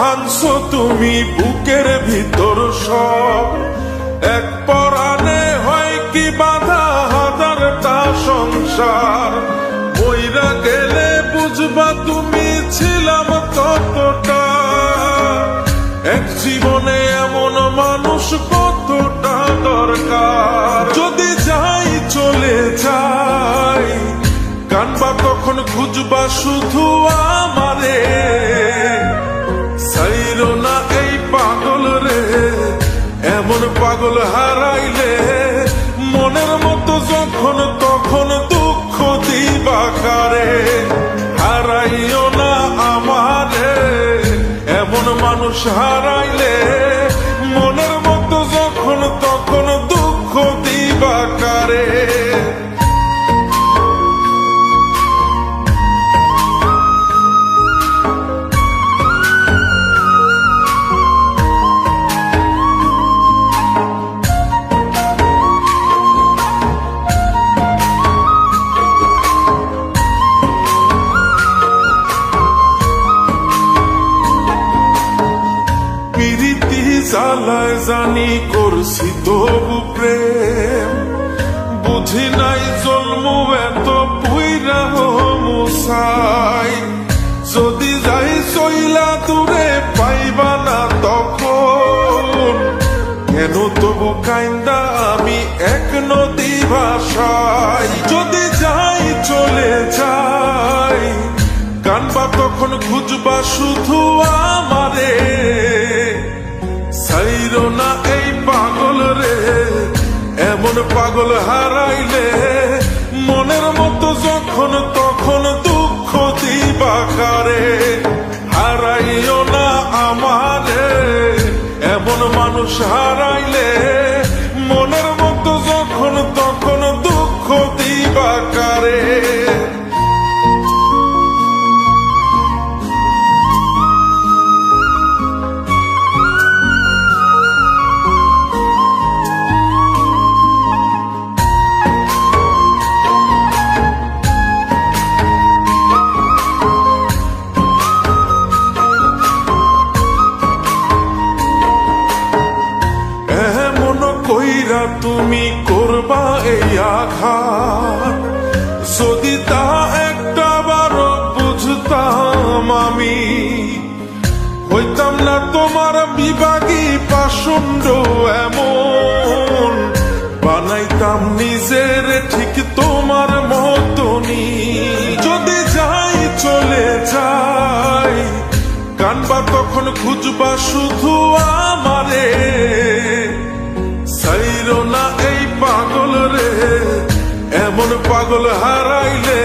ভাঙছো তুমি বুকের ভিতর সব, এক পরাণে হয় কি বাধা হাজারটা সংসার। মইরা গেলে বুঝবা তুমি ছিলাম কতটা, এক জীবনে এমন মানুষ কতটা দরকার। যদি যাই চলে যাই কানবা কখন খুঁজবা শুধু আমারে, সাইরো না এই পাগল রে, এমন পাগল হারাইলে মনের মতো যখন তখন দুঃখ দিবা কারে। হারাইও না আমারে, এমন মানুষ হারাইলে মনের মতো যখন তখন দুঃখ দিবা কারে। জ্বালায় জানি করছি তবু প্রেম, বুঝি নাই জন্মু এত পুইরা মুসাই। যদি যাই চইলা দূরে পাইবা না তখন, কেন তবু কাইন্দা আমি এক নদী ভাষাই। যদি যাই চলে যাই কানবা তখন খুঁজবা শুধু আমারে, সাইরো না এই পাগল রে, এমন পাগল হারাইলে মনের মতো যখন তখন দুঃখ দিবা কারে। হারাইও না আমারে, এমন মানুষ হারাইলে মনের মতো যখন তখন দুঃখ দিবা কারে। কইরা তুমি করবা এই আঘাত, যদি তা একটা বারো বুঝতাম আমি, হইতাম না তোমার বিভাগী পাষণ্ড এমন, বানাইতাম নিজের ঠিক তোমার মতনই। যদি যাই চলে যাই কানবা তখন খুঁজবা শুধু আমারে, সাইরো না এই পাগল রে, এমন পাগল হারাইলে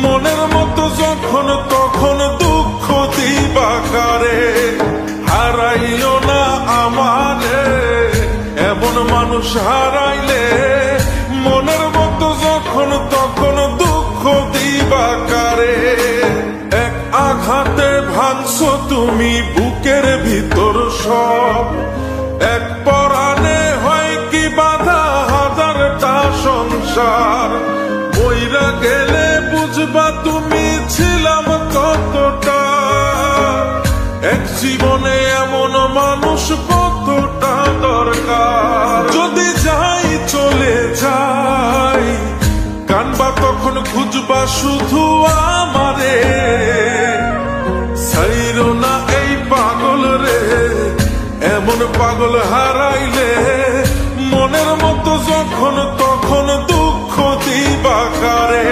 মনের মতো যখন তখন দুঃখ দিবা কারে। হারাইও না আমারে, এমন মানুষ হারাইলে মনের মতো যখন তখন দুঃখ দিবা কারে। এক আঘাতে ভাঙছো তুমি বুকের ভিতর সব, এক পরাণে হয় কি বাধা হাজারটা সংসার। মইরা গেলে বুঝবা তুমি ছিলাম কতটা, এক জীবনে এমন মানুষ কতটা দরকার। যদি যাই চলে যাই কানবা তখন খুঁজবা শুধু আমারে, সাইরো না এই পাগল রে, এমন পাগল হারাইলে মনের মতো যখন তখন দুঃখ দিবা কারে।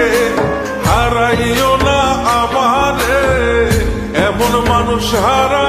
হারাইও না আমারে, এমন মানুষ হারাই